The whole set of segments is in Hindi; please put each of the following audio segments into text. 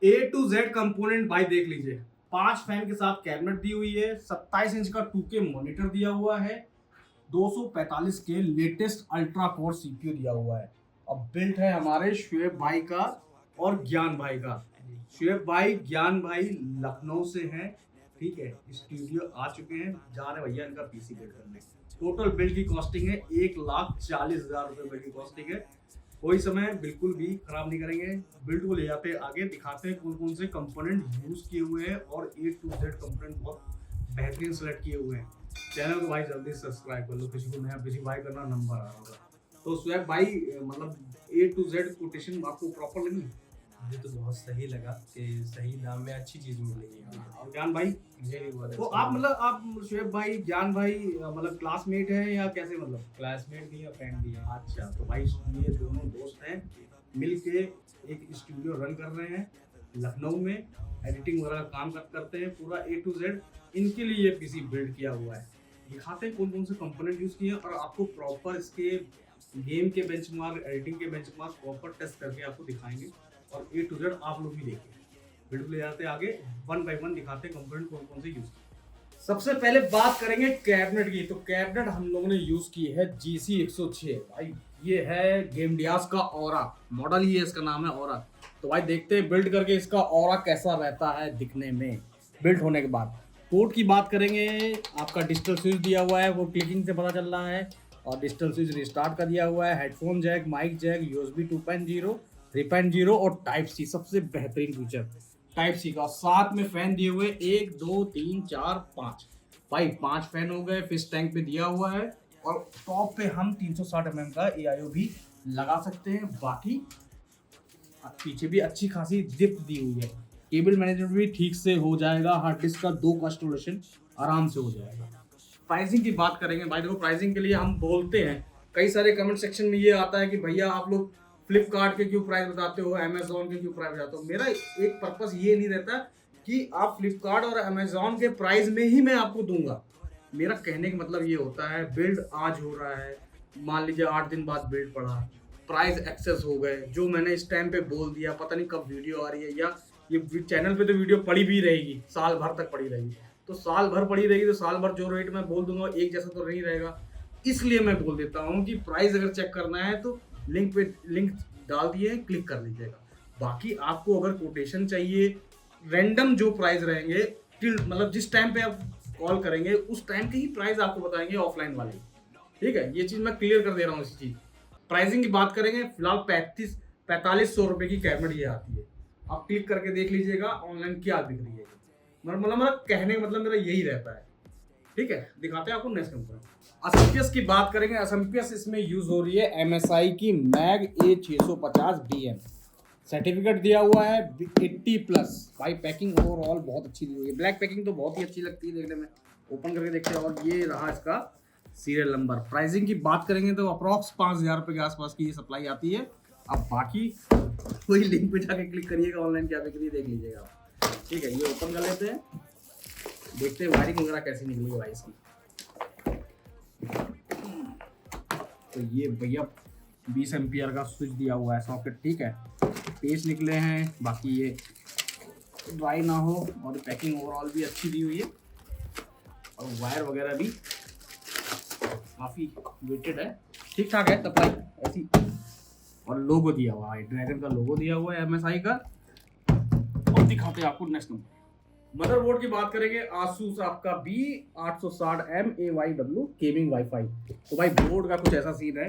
ए टू जेड कंपोनेंट भाई देख लीजिए। 5 फैन के साथ कैबिनेट दी हुई है, 27 इंच का 2K मॉनिटर दिया हुआ है, 245 के लेटेस्ट अल्ट्रा कोर सीपीयू दिया हुआ है। अब बिल्ट है हमारे शुएब भाई का और ज्ञान भाई का। शुएब भाई ज्ञान भाई लखनऊ से हैं, ठीक है। स्टूडियो आ चुके हैं, जा रहे भैया इनका पीसी बिल्ड करने। टोटल बिल्ड की कॉस्टिंग है 1,40,000 रुपए बिल्ड की कॉस्टिंग है। कोई समय बिल्कुल भी खराब नहीं करेंगे। बिल्ड को ले जाते हैं आगे, दिखाते हैं कौन कौन से कंपोनेंट यूज किए हुए हैं और ए टू जेड कंपोनेंट बहुत बेहतरीन सेलेक्ट किए हुए हैं। चैनल को भाई जल्दी सब्सक्राइब कर लो, किसी को नया किसी भाई करना नंबर आ रहा होगा। तो शुएब भाई मतलब ए टू जेड कोटेशन आपको प्रॉपर लगी? मुझे तो बहुत सही लगा कि सही दाम में अच्छी चीज मिलेगी हमें। और ज्ञान भाई, मुझे भी बहुत तो अच्छा आप लगा। मतलब आप शुएब भाई ज्ञान भाई मतलब क्लासमेट हैं या कैसे मतलब? क्लासमेट भी है, फ्रेंड भी है। अच्छा, तो भाई ये दोनों दोस्त हैं, मिलके एक स्टूडियो रन कर रहे हैं लखनऊ में। एडिटिंग वगैरह का काम करते हैं पूरा ए टू जेड। इनके लिए ये पीसी बिल्ड किया हुआ है। दिखाते हैं कौन कौन से कंपोनेंट यूज किए हैं और आपको प्रॉपर इसके गेम के बेंचमार्क, एडिटिंग के बेंचमार्क प्रॉपर टेस्ट करके आपको दिखाएंगे और ए टू जेड आप लोग भी देखिए। बिल्ड ले जाते हैं आगे, वन बाय वन दिखाते हैं कंपोनेंट कौन कौन से यूज किए। सबसे पहले बात करेंगे कैबिनेट की। तो कैबिनेट हम लोगों ने यूज की है GC106। भाई ये है गेमडियास का ऑरा मॉडल, ही है इसका नाम है ऑरा। तो भाई देखते हैं बिल्ड करके इसका ऑरा कैसा रहता है दिखने में बिल्ड होने के बाद। पोर्ट की बात करेंगे, आपका डिजिटल स्विच दिया हुआ है, वो क्लिकिंग से पता चल रहा है। और डिजिटल स्विच रिस्टार्ट का दिया हुआ है, headphone jack, mic jack, USB 2.0, 3.0 और टाइप सी। सबसे बेहतरीन फीचर टाइप सी का। साथ में फैन दिए हुए 1 2 3 4 5। भाई 5 फैन हो गए, फिश टैंक पे दिया हुआ है। और टॉप पे हम 360 mm का AIO भी लगा सकते हैं। बाकी पीछे भी अच्छी खासी जिप दी हुई है। केबल मैनेजमेंट भी ठीक से हो जाएगा। हार्ड डिस्क का 2 का इंस्टॉलेशन आराम से हो जाएगा। प्राइसिंग की बात करेंगे भाई, देखो प्राइसिंग के लिए हम बोलते हैं, कई सारे कमेंट सेक्शन में ये आता है कि भैया आप लोग फ्लिपकार्ट के क्यों प्राइस बताते हो, अमेजोन के क्यों प्राइस बताते हो। मेरा एक पर्पस ये नहीं रहता कि आप फ्लिपकार्ट और अमेजोन के प्राइस में ही मैं आपको दूंगा। मेरा कहने का मतलब ये होता है, बिल्ड आज हो रहा है, मान लीजिए 8 दिन बाद बिल्ड पड़ा, प्राइस एक्सेस हो गए, जो मैंने इस टाइम पे बोल दिया, पता नहीं कब वीडियो आ रही है, या ये चैनल पे तो वीडियो पड़ी भी रहेगी, साल भर तक पड़ी रहेगी। तो साल भर पड़ी रहेगी तो साल भर जो रेट मैं बोल दूंगा एक जैसा तो नहीं रहेगा। इसलिए मैं बोल देता हूँ कि प्राइस अगर चेक करना है तो लिंक डाल दिए हैं, क्लिक कर लीजिएगा। बाकी आपको अगर कोटेशन चाहिए, रैंडम जो प्राइस रहेंगे मतलब जिस टाइम पे आप कॉल करेंगे उस टाइम के ही प्राइस आपको बताएंगे ऑफलाइन वाले। ठीक है, ये चीज़ मैं क्लियर कर दे रहा हूँ। इसी चीज़ प्राइसिंग की बात करेंगे, फिलहाल 4500 रुपये की कैबिनेट ये आती है। आप क्लिक करके देख लीजिएगा ऑनलाइन क्या दिख रही है। मतलब मेरा कहने का मतलब मेरा यही रहता है। ठीक है, दिखाते हैं आपको नेक्स्ट कंपोनेंट। असम्पियस की बात करेंगे, असम्पियस इसमें यूज हो रही है MSI की मैग A650BM। सर्टिफिकेट दिया हुआ है 80+। भाई पैकिंग ओवरऑल बहुत अच्छी दी हुई है। ब्लैक पैकिंग तो बहुत ही अच्छी लगती है देखने में। ओपन करके देखते हैं और ये रहा इसका सीरियल नंबर। प्राइसिंग की बात करेंगे तो अप्रॉक्स 5,000 रुपये के आसपास की ये सप्लाई आती है। अब बाकी कोई लिंक पे जाके क्लिक करिएगा, ऑनलाइन क्या बिक रही है देख लीजिएगा आप। ठीक है, ये ओपन कर लेते हैं, देखते हैं वायरिंग वगैरह कैसी निकली है भाई इसकी। तो ये भैया 20 एम्पियर का स्विच दिया हुआ है सॉकेट। ठीक है, पेज निकले हैं, बाकी ये ड्राई ना हो। और पैकिंग ओवरऑल भी अच्छी दी हुई है और वायर वगैरह भी काफ़ी वेटेड है, ठीक ठाक है सप्लाई ऐसी। और लोगो दिया हुआ है, ड्रैगन का लोगो दिया हुआ है MSI का। और दिखाते हैं आपको नेक्स्ट नंबर। मदरबोर्ड की बात करेंगे, आसूस आपका B860M AYW गेमिंग वाईफाई। तो भाई बोर्ड का कुछ ऐसा सीन है।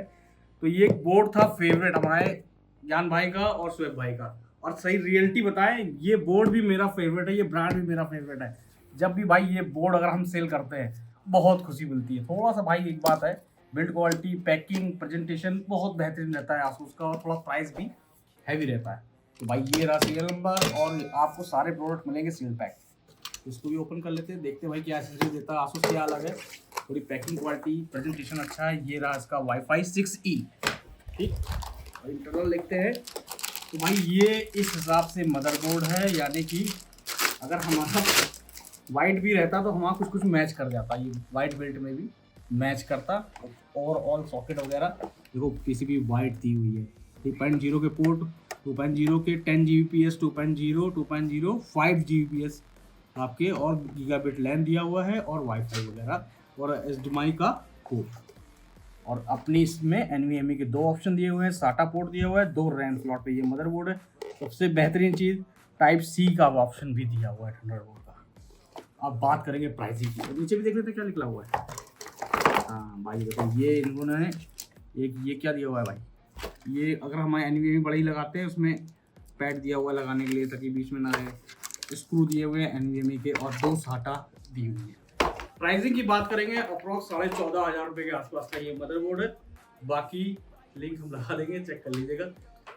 तो ये एक बोर्ड था फेवरेट हमारे ज्ञान भाई का और शुएब भाई का। और सही रियलिटी बताएं, ये बोर्ड भी मेरा फेवरेट है, ये ब्रांड भी मेरा फेवरेट है। जब भी भाई ये बोर्ड अगर हम सेल करते हैं बहुत खुशी मिलती है। थोड़ा सा भाई एक बात है, बिल्ड क्वालिटी, पैकिंग, प्रेजेंटेशन बहुत बेहतरीन रहता है आसूस का, और थोड़ा प्राइस भी हैवी रहता है। तो भाई ये रहा सीरियल नंबर और आपको सारे प्रोडक्ट मिलेंगे सील पैक। इसको भी ओपन कर लेते हैं, देखते हैं भाई क्या एसेसरी देता है आसूस, क्या अलग है। थोड़ी पैकिंग क्वालिटी, प्रेजेंटेशन अच्छा है। ये रहा इसका वाईफाई 6E। ठीक, और इंटरनल देखते हैं। तो भाई ये इस हिसाब से मदरबोर्ड है, यानी कि अगर हमारा वाइट भी रहता तो हमारा कुछ कुछ मैच कर जाता, ये वाइट बेल्ट में भी मैच करता। और ऑल सॉकेट वगैरह देखो, PCB वाइट दी हुई है। 3.0 के पोर्ट 2.0 के 10 Gbps 2.0 2.0 5 Gbps आपके और गीगाबिट लैन दिया हुआ है और वाईफाई वगैरह और HDMI का पोर्ट। और अपनी इसमें NVMe के 2 ऑप्शन दिए हुए हैं, SATA पोर्ट दिया हुआ है, 2 रैम स्लॉट पे ये मदरबोर्ड है। सबसे बेहतरीन चीज़ टाइप C का ऑप्शन भी दिया हुआ है थंडरबोल्ट का। अब बात करेंगे प्राइसिंग की, नीचे भी देख लेते हैं क्या निकला हुआ है। हाँ भाई देखो ये इन्होंने एक ये क्या दिया हुआ है भाई, ये अगर हमारे NVMe बड़ी लगाते हैं उसमें पैड दिया हुआ है लगाने के लिए ताकि बीच में ना रहे, स्क्रू दिए हुए हैं NVMe के और 2 SATA दी हुई है। प्राइसिंग की बात करेंगे अप्रॉक्स 14,500 रुपये के आसपास का ये मदरबोर्ड है। बाकी लिंक हम लगा देंगे, चेक कर लीजिएगा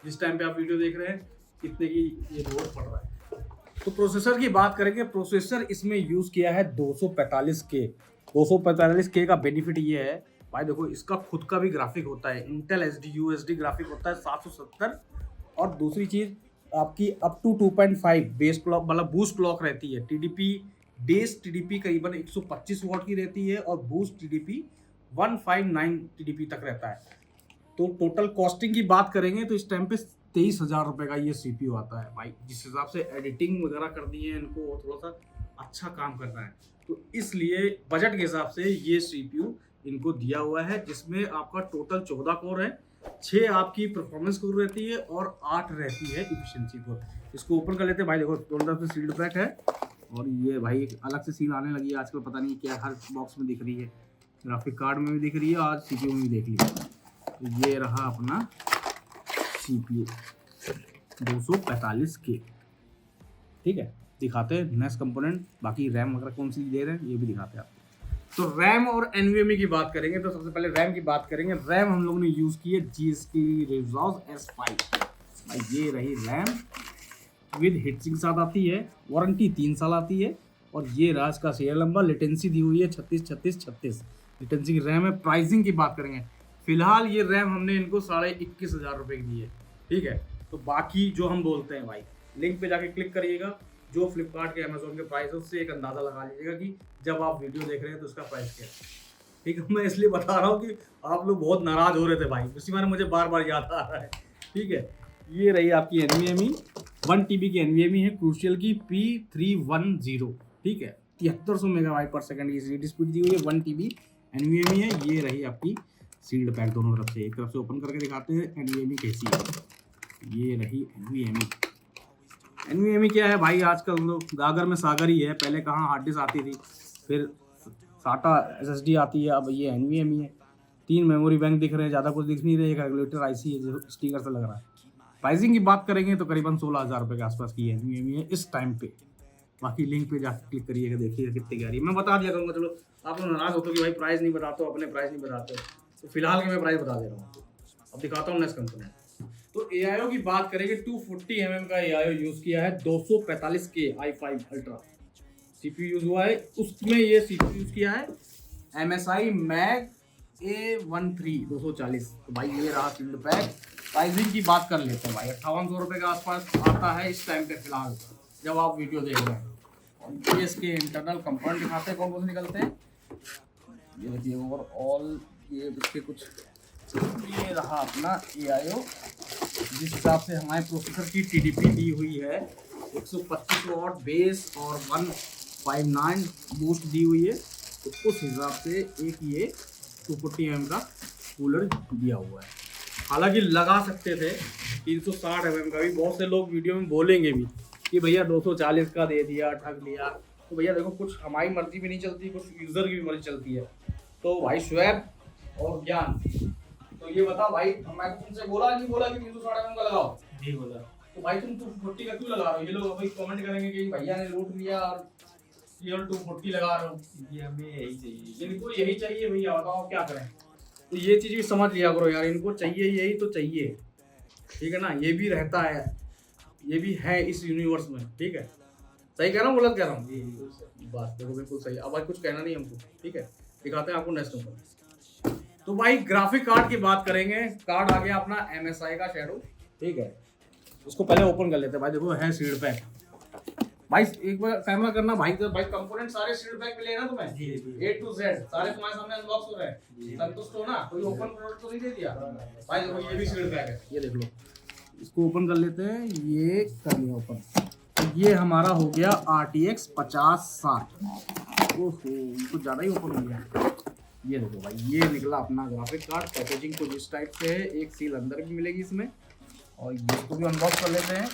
जिस टाइम पे आप वीडियो देख रहे हैं कितने की ये बोर्ड पड़ रहा है। तो प्रोसेसर की बात करेंगे, प्रोसेसर इसमें यूज़ किया है 245K। 245K का बेनिफिट ये है भाई देखो इसका खुद का भी ग्राफिक होता है, इंटेल SD USD ग्राफिक होता है 770। और दूसरी चीज़ आपकी अप टू 2.5 बेस क्लॉक मतलब बूस्ट क्लॉक रहती है। बेस TDP करीबन 125 वॉट की रहती है और बूस्ट TDP 159 TDP तक रहता है। तो टोटल कॉस्टिंग की बात करेंगे तो इस टाइम पे 23,000 रुपये का ये CPU आता है भाई। जिस हिसाब से एडिटिंग वगैरह करनी है इनको थोड़ा सा अच्छा काम करना है, तो इसलिए बजट के हिसाब से ये CPU इनको दिया हुआ है, जिसमें आपका टोटल 14 कोर है, 6 आपकी परफॉर्मेंस कोर रहती है और 8 रहती है इफिशिएंसी कोर। इसको ओपन कर लेते हैं भाई, देखो दोनों तरफ से सील्ड पैक है और ये भाई एक अलग से सील आने लगी है आजकल, पता नहीं क्या हर बॉक्स में दिख रही है, ग्राफिक कार्ड में भी दिख रही है, आज CPU में भी देख लीजिए। तो ये रहा अपना CPU 245K, ठीक है। दिखाते हैं नेक्स्ट कंपोनेंट, बाकी रैम वगैरह कौन सी दे रहे हैं ये भी दिखाते हैं आपको। तो रैम और NVMe की बात करेंगे तो सबसे पहले रैम की बात करेंगे। रैम हम लोगों ने यूज़ की है GSK Resolve S5 भाई, ये रही रैम विद हीटसिंक के साथ आती है, वारंटी 3 साल आती है और ये रहा इसका सीरियल नंबर। लेटेंसी दी हुई है 36 लेटेंसी की रैम है। प्राइसिंग की बात करेंगे, फिलहाल ये रैम हमने इनको 21,500 रुपये की दी है, ठीक है। तो बाकी जो हम बोलते हैं भाई, लिंक पे जाके क्लिक करिएगा, जो फ्लिपकार्ट के अमेजोन के प्राइस है उससे एक अंदाज़ा लगा लीजिएगा कि जब आप वीडियो देख रहे हैं तो उसका प्राइस क्या है, ठीक है। मैं इसलिए बता रहा हूँ कि आप लोग बहुत नाराज़ हो रहे थे भाई, उसी में मुझे बार बार याद आ रहा है, ठीक है। ये रही आपकी NVMe 1 TB की NVMe है, क्रूशियल की P310, ठीक है। 7300 मेगाबाइट पर सेकंड की रीड स्पीड दी हुई है, 1 TB NVMe है। ये रही आपकी सील्ड पैक दोनों तरफ से, एक तरफ से ओपन करके दिखाते हैं NVMe कैसी है। ये रही NVMe क्या है भाई, आजकल लोग गागर में सागर ही है। पहले कहाँ हार्ड डिस्क आती थी, फिर SATA SSD आती है, अब ये NVMe है। 3 मेमोरी बैंक दिख रहे हैं, ज़्यादा कुछ दिख नहीं रहे। एक रेगुलेटर IC है जो स्टिकर से लग रहा है। प्राइसिंग की बात करेंगे तो करीबन 16,000 रुपये के आसपास की NVMe है इस टाइम पे। बाकी लिंक पे जाकर क्लिक करिएगा, देखिएगा कितने की आ रही है। मैं बता दिया करूँगा, चलो आप लोग नाराज़ होते हो कि भाई प्राइस नहीं बताते हो, अपने प्राइस नहीं बताते हो, तो फिलहाल के मैं प्राइस बता दे रहा हूँ। अब दिखाता हूँ नेक्स्ट कंपोनेंट। तो AIO की बात करेंगे, 240 mm का AIO यूज़ किया है, 245K i5 ultra CPU use हुआ है। उसमें ये CPU यूज़ किया है MSI मैग A13 240। तो भाई ये रहा सील्ड पैक। प्राइसिंग की बात कर लेते हैं भाई, 5800 रुपये के आसपास आता है इस टाइम पे फिलहाल जब आप वीडियो देख रहे हैं। और ये इसके इंटरनल कंपोनेंट दिखाते हैं कौन कौन से निकलते हैं। ये देखिए ओवरऑल ये इसके कुछ, ये रहा अपना AIO, जिस हिसाब से हमारे प्रोसेसर की TDP दी हुई है 125 वॉट बेस और 159 बूस्ट दी हुई है, तो उस हिसाब से एक ये 240 mm का कूलर दिया हुआ है। हालांकि लगा सकते थे 360 mm का भी, बहुत से लोग वीडियो में बोलेंगे भी कि भैया 240 का दे दिया, ठग लिया। तो भैया देखो कुछ हमारी मर्जी भी नहीं चलती, कुछ यूज़र की भी मर्जी चलती है। तो भाई शुएब और ज्ञान, तो ये बता भाई, मैं तुमसे बोला नहीं बोला कि 360 mm का लगाओ? नहीं बोला। तो भाई तुम 240 का क्यों लगा रहे हो? ये लोग भाई कमेंट करेंगे कि भैया ने लूट लिया और ये 240 लगा रहे हो। ये हमें यही चाहिए, इनको यही चाहिए भैया, बताओ क्या करें। तो ये चीज़ भी समझ लिया करो यार, इनको चाहिए यही तो चाहिए, ठीक है ना। ये भी रहता है, ये भी है इस यूनिवर्स में, ठीक है। सही कह रहा हूँ गलत कह रहा हूँ? बस देखो बिल्कुल सही। अब भाई कुछ कहना नहीं हमको, ठीक है। दिखाते हैं आपको नेक्स्ट नंबर। तो भाई ग्राफिक कार्ड की बात करेंगे। कार्ड आ गया अपना MSI का शैडो, ठीक है। उसको पहले ओपन कर लेते हैं भाई, देखो है सील्ड पैक। भाई एक बार कैमरा करना भाई, तो भाई कंपोनेंट सारे सील्ड पैक मिले ना तुम्हें? जी। A to Z सारे तुम्हारे सामने अनबॉक्स हो रहे हैं, संतुष्ट हो ना? कोई ओपन प्रोडक्ट तो नहीं दे दिया भाई? देखो ये भी सील्ड पैक है, ये देख लो, इसको ओपन कर लेते हैं, ये कर लिया ओपन। तो ये हमारा हो गया RTX 5060। ओहो कुछ ज़्यादा ही ओपन हो गया। ये देखो भाई, ये निकला अपना ग्राफिक कार्ड। पैकेजिंग कुछ इस टाइप से है, एक सील अंदर भी मिलेगी इसमें। और इसको भी अनबॉक्स कर लेते हैं।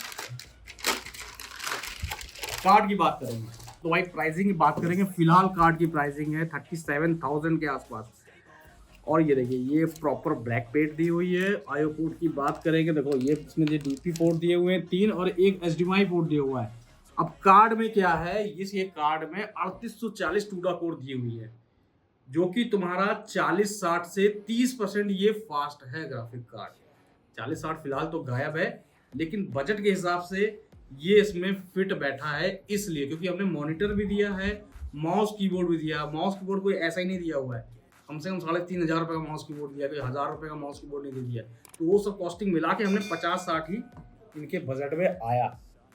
कार्ड की बात करेंगे तो भाई प्राइसिंग की बात करेंगे, फिलहाल कार्ड की प्राइसिंग है 37,000 के आसपास। और ये देखिए, ये प्रॉपर ब्लैक पेट दी हुई है। आईओ पोर्ट की बात करेंगे, देखो ये इसमें जो डीपी पोर्ट दिए हुए हैं 3 और एक HDMI पोर्ट दिया हुआ है। अब कार्ड में क्या है, ये कार्ड में 3840 टूडा कोर दी हुई है, जो कि तुम्हारा 4060 से 30% ये फास्ट है ग्राफिक कार्ड। 4060 फिलहाल तो गायब है, लेकिन बजट के हिसाब से ये इसमें फिट बैठा है, इसलिए क्योंकि हमने मॉनिटर भी दिया है, माउस कीबोर्ड भी दिया। माउस कीबोर्ड कोई ऐसा ही नहीं दिया हुआ है, कम से कम 3,500 रुपये का माउस कीबोर्ड दिया, कोई 1000 रुपये का माउस कीबोर्ड नहीं दे दिया। तो वो सब कॉस्टिंग मिला के हमने 50-60 ही इनके बजट में आया।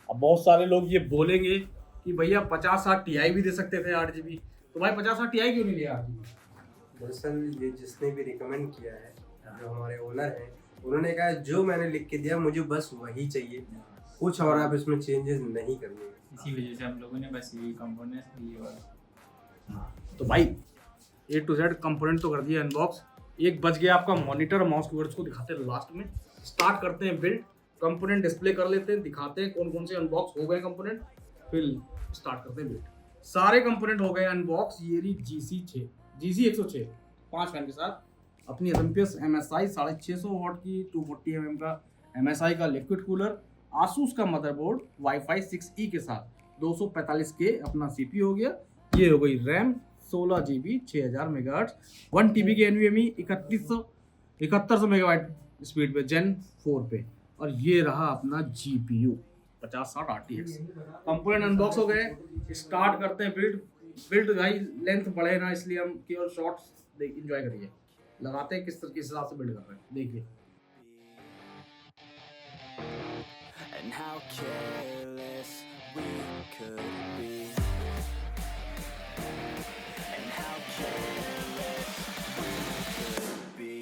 अब बहुत सारे लोग ये बोलेंगे कि भैया 5060 Ti भी दे सकते थे 8GB, तो भाई 5060 Ti क्यों नहीं लिया 8GB? दरअसल ये जिसने भी रिकमेंड किया है, जो हमारे ओनर हैं, उन्होंने कहा जो मैंने लिख के दिया मुझे बस वही चाहिए, कुछ और आप इसमें चेंजेस नहीं करने। इसी वजह से हम लोगों ने बस यही कंपोनेंट्स लिए। और तो भाई A to Z कंपोनेंट तो कर दिया अनबॉक्स। एक बच गया आपका मॉनिटर, माउस कीबोर्ड को दिखाते हैं लास्ट में। स्टार्ट करते हैं बिल्ड, कंपोनेंट डिस्प्ले कर लेते हैं, दिखाते हैं कौन कौन से अनबॉक्स हो गए कंपोनेंट, फिर स्टार्ट करते हैं बिल्ड। सारे कंपोनेंट हो गए अनबॉक्स। ये रही GC 106 5 फैन के साथ, अपनी Olympus MSI 650 वाट की 240 mm का MSI का लिक्विड कूलर, आसूस का मदरबोर्ड Wi-Fi 6E के साथ 245K अपना CPU हो गया। ये हो गई रैम 16GB 6000 MHz, 1 TB की NVMe 7100 मेगाबाइट स्पीड पे Gen 4 पे। और ये रहा अपना GPU 5060 RTX। कंपोनेंट अनबॉक्स हो गए, स्टार्ट करते हैं बिल्ड भाई लेंथ बढ़े ना, इसलिए हम केवल शॉर्ट्स एंजॉय करिए, लगाते हैं किस हिसाब से बिल्ड कर रहे हैं, देखिए। And how careless we could be, and how careless we could be.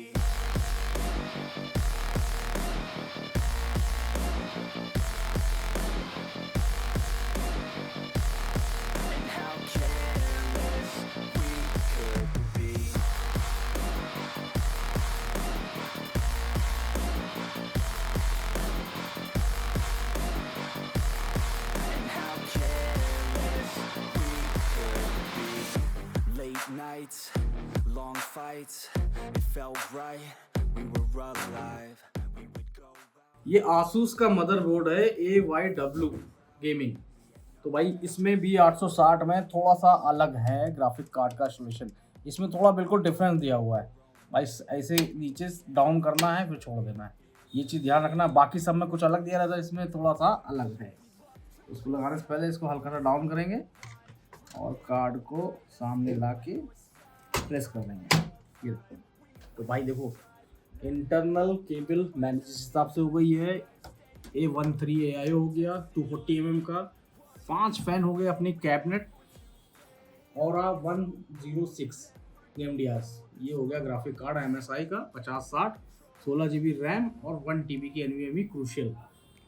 And how careless we could be. Nights, long fights, it felt right, we were alive, we would go out. ये आसूस का मदरबोर्ड है AYW गेमिंग। तो भाई इसमें भी 860 में थोड़ा सा अलग है ग्राफिक कार्ड का सोल्यूशन, इसमें थोड़ा बिल्कुल डिफरेंस दिया हुआ है भाई। ऐसे नीचे डाउन करना है फिर छोड़ देना है, ये चीज़ ध्यान रखना। बाकी सब में कुछ अलग दिया रहता है, इसमें थोड़ा सा अलग है। इसको लगाने से पहले इसको हल्का सा डाउन करेंगे और कार्ड को सामने ला के प्रेस कर देंगे। ये तो भाई देखो, इंटरनल केबल मैंने जिस हिसाब से हो गई है A13 AIO हो गया 240 mm का, 5 फैन हो गए अपनी कैबिनेट, और 106 AMDs। ये हो गया ग्राफिक कार्ड MSI का 5060, 16GB रैम और 1 TB की NVMe क्रूशियल।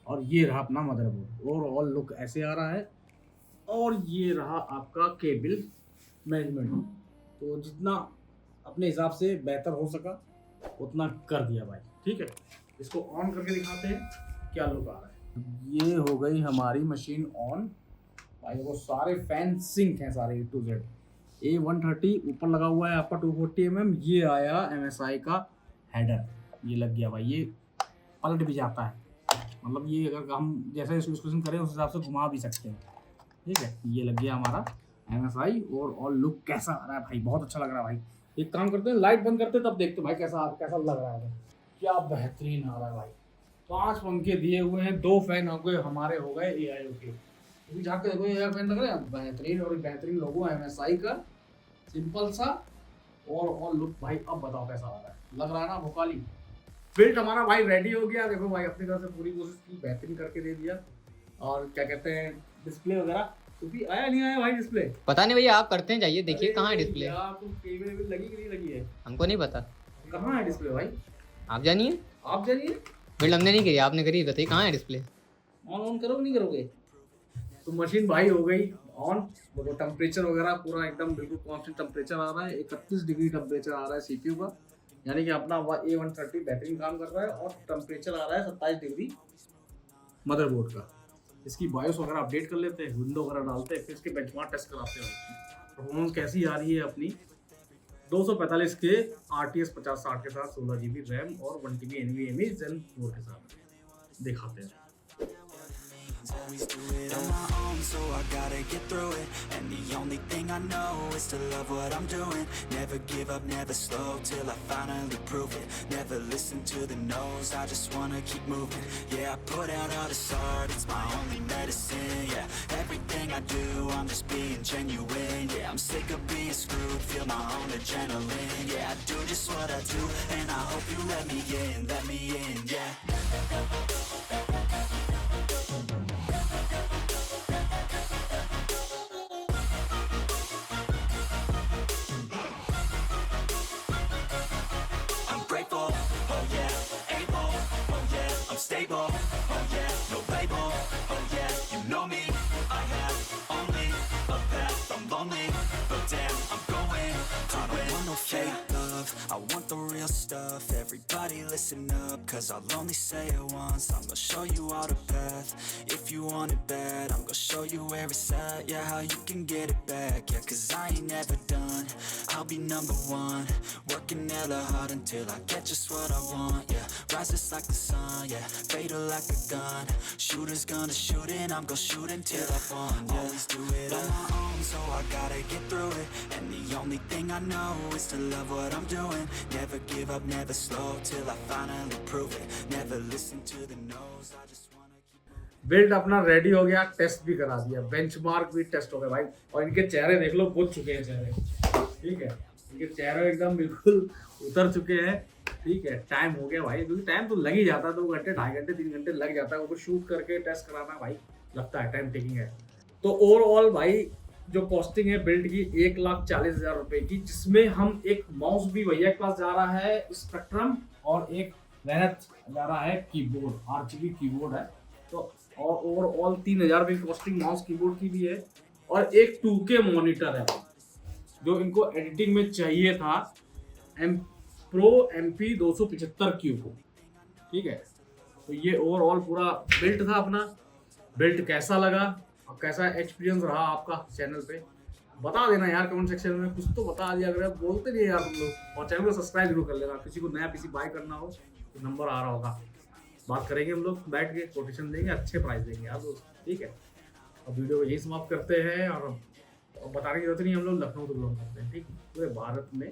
और ये रहा अपना मदरबोर्ड, ओवरऑल लुक ऐसे आ रहा है। और ये रहा आपका केबल मैनेजमेंट, तो जितना अपने हिसाब से बेहतर हो सका उतना कर दिया भाई, ठीक है। इसको ऑन करके दिखाते हैं क्या लुक आ रहा है। ये हो गई हमारी मशीन ऑन भाई, वो सारे फैन सिंक हैं सारे A to Z। A130 ऊपर लगा हुआ है आपका 240 mm। ये आया MSI का हेडर, ये लग गया भाई, ये पलट भी जाता है, मतलब ये अगर हम जैसे इसको करें उस हिसाब से घुमा भी सकते हैं, ठीक है। ये लग गया हमारा MSI। और लुक कैसा आ रहा है भाई, बहुत अच्छा लग रहा है भाई। एक काम करते हैं, लाइट बंद करते हैं तब देखते हैं भाई कैसा लग रहा है। क्या बेहतरीन आ रहा है भाई। 5 पंखे दिए हुए हैं, 2 फैन हो गए हमारे, हो गए AIO के। अभी जाके देखो ये फैन लग रहा है बेहतरीन, और बेहतरीन लोगो MSI का, सिंपल सा। और लुक भाई अब बताओ कैसा आ रहा है, लग रहा है ना भोकाली। बिल्ड हमारा भाई रेडी हो गया, देखो भाई अपनी तरफ से पूरी कोशिश की, बेहतरीन करके दे दिया। और क्या कहते हैं डिस्प्ले वगैरह तो भी आया नहीं आया भाई डिस्प्ले, पता नहीं भैया, आप करते हैं जाइए देखिए कहाँ है डिस्प्ले। आपको टीवी में लगी कि नहीं लगी है, हमको नहीं पता कहाँ है डिस्प्ले भाई, आप जानिए। आप जानिए। बिल्ड हमने नहीं करी, आपने करी, बताइए कहाँ है डिस्प्ले? ऑन करोगे नहीं करोगे? तो मशीन भाई हो गई ऑन। देखो टेम्परेचर वगैरह पूरा एकदम बिल्कुल कांस्टेंट टेम्परेचर आ रहा है, 31 डिग्री टेम्परेचर आ रहा है सीपीयू का, यानी कि अपना A130 बेहतरीन काम कर रहा है। और टेम्परेचर आ रहा है 27 डिग्री मदरबोर्ड का। इसकी बायोस वगैरह अपडेट कर लेते हैं, विंडो वगैरह डालते हैं, फिर इसके बेंचमार्क टेस्ट कराते हैं। परफॉर्मेंस कैसी आ रही है अपनी 245 के RTS 5060 के साथ 16 GB रैम और 1 TB NVMe Zen 4 के साथ दिखाते हैं। Always do it on my own, so I gotta get through it. And the only thing I know is to love what I'm doing. Never give up, never slow, till I finally prove it. Never listen to the no's, I just wanna keep moving. Yeah, I put out all this art, it's my only medicine. Yeah, everything I do, I'm just being genuine. Yeah, I'm sick of being screwed, feel my own adrenaline. Yeah, I do just what I do, and I hope you let me in, yeah. I'm grateful, oh yeah, able, oh yeah, I'm stable, oh yeah, no label, oh yeah, you know me, I have only a path, I'm lonely, but damn, I'm going to win. I don't want no fake love, I want the real stuff. Everybody listen up, cause I'll only say it once. I'm gonna show you all the path, if you want it bad. I'm gonna show you where it's at, yeah, how you can get it back. Yeah, cause I ain't never done, I'll be number one. Working hella hard until I get just what I want, yeah. Rises like the sun, yeah, fatal like a gun. Shooters gonna shoot and I'm gonna shoot until I won, yeah. Always do it on my own, so I gotta get through it. And the only thing I know is to love what I'm doing. Never give up, never slow, till I finally prove it. Never listen to the no's, I just wanna keep... build अपना रेडी हो गया, टेस्ट भी करा दिया, बेंचमार्क भी टेस्ट हो गया भाई। और इनके चेहरे देख लो, बुझ चुके हैं चेहरे, ठीक है, इनके चेहरे एकदम बिल्कुल उतर चुके हैं, ठीक है। टाइम हो गया भाई, क्योंकि टाइम तो लग ही जाता है, 2 घंटे 2.5 घंटे 3 घंटे लग जाता है, वो शूट करके टेस्ट कराना भाई लगता है, टाइम टेकिंग है। तो ओवरऑल भाई जो कॉस्टिंग है बिल्ड की 1,40,000 रुपए की, जिसमें हम एक माउस भी भैया के पास जा रहा है स्पेक्ट्रम, और एक मेहनत जा रहा है कीबोर्ड, RGB कीबोर्ड है। तो और ओवरऑल 3,000 रुपए की कॉस्टिंग माउस कीबोर्ड की भी है, और एक 2K मॉनिटर है जो इनको एडिटिंग में चाहिए था, Pro MP 275Q को, ठीक है। तो ये ओवरऑल पूरा बिल्ड था अपना। बिल्ड कैसा लगा और कैसा एक्सपीरियंस रहा आपका चैनल पे, बता देना यार कमेंट सेक्शन में, कुछ तो बता दिया अगर बोलते नहीं यार तुम लोग। और चैनल को सब्सक्राइब जरूर कर लेना, किसी को नया पीसी बाय करना हो तो नंबर आ रहा होगा, बात करेंगे हम लोग बैठ के, कोटेशन देंगे, अच्छे प्राइस देंगे यार दोस्त, ठीक है। अब वीडियो को यही समाप्त करते हैं, और बताने की जरूरत नहीं, हम लोग लखनऊ से बिलोंग करते हैं, ठीक, पूरे भारत में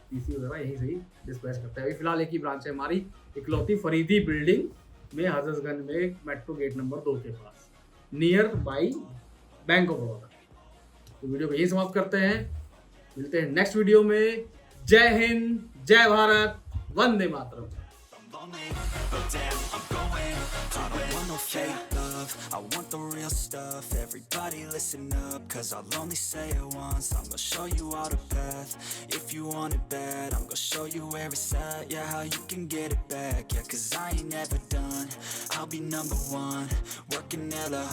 पीसी वगैरह यहीं से ही डिस्पैच करते हैं। अभी फिलहाल एक ही ब्रांच है हमारी, इकलौती फरीदी बिल्डिंग में, हजरतगंज में, मेट्रो गेट नंबर 2 के पास, near by bank of Baroda. तो वीडियो को यही समाप्त करते हैं, मिलते हैं नेक्स्ट वीडियो में। जय हिंद, जय Bharat, Vande Mataram. I'm lonely, but damn, I'm going to win. I don't want no fake love, I want the real stuff. Everybody listen up, cause I'll only say it once. I'm gonna show you all the path, if you want it bad. I'm gonna show you where it's at, yeah, how you can get it back. Yeah, cause I ain't never done, I'll be number one. Working hella